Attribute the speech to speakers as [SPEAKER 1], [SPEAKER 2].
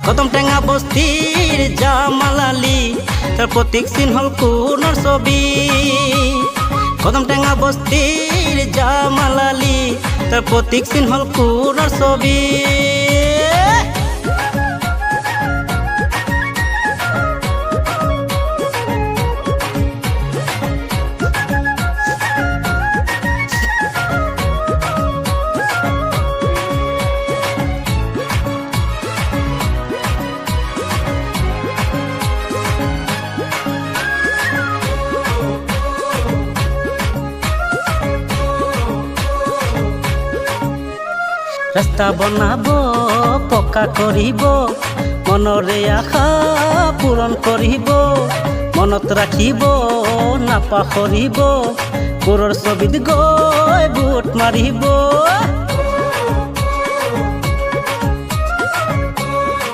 [SPEAKER 1] কদম টেঙা বস্তিৰ জামালালি তাৰ প্ৰতীক চিন হল কোনৰ ছবি কদম টেঙা বস্তিৰ জামালালি তাৰ প্ৰতীক চিন হল কোনৰ ছবি ৰাস্তা বনাব পকা কৰিব মনৰে আশা পূৰণ কৰিব মনত ৰাখিব নাপাহৰিব পুৰৰ ছবিত গৈ বুট মাৰিব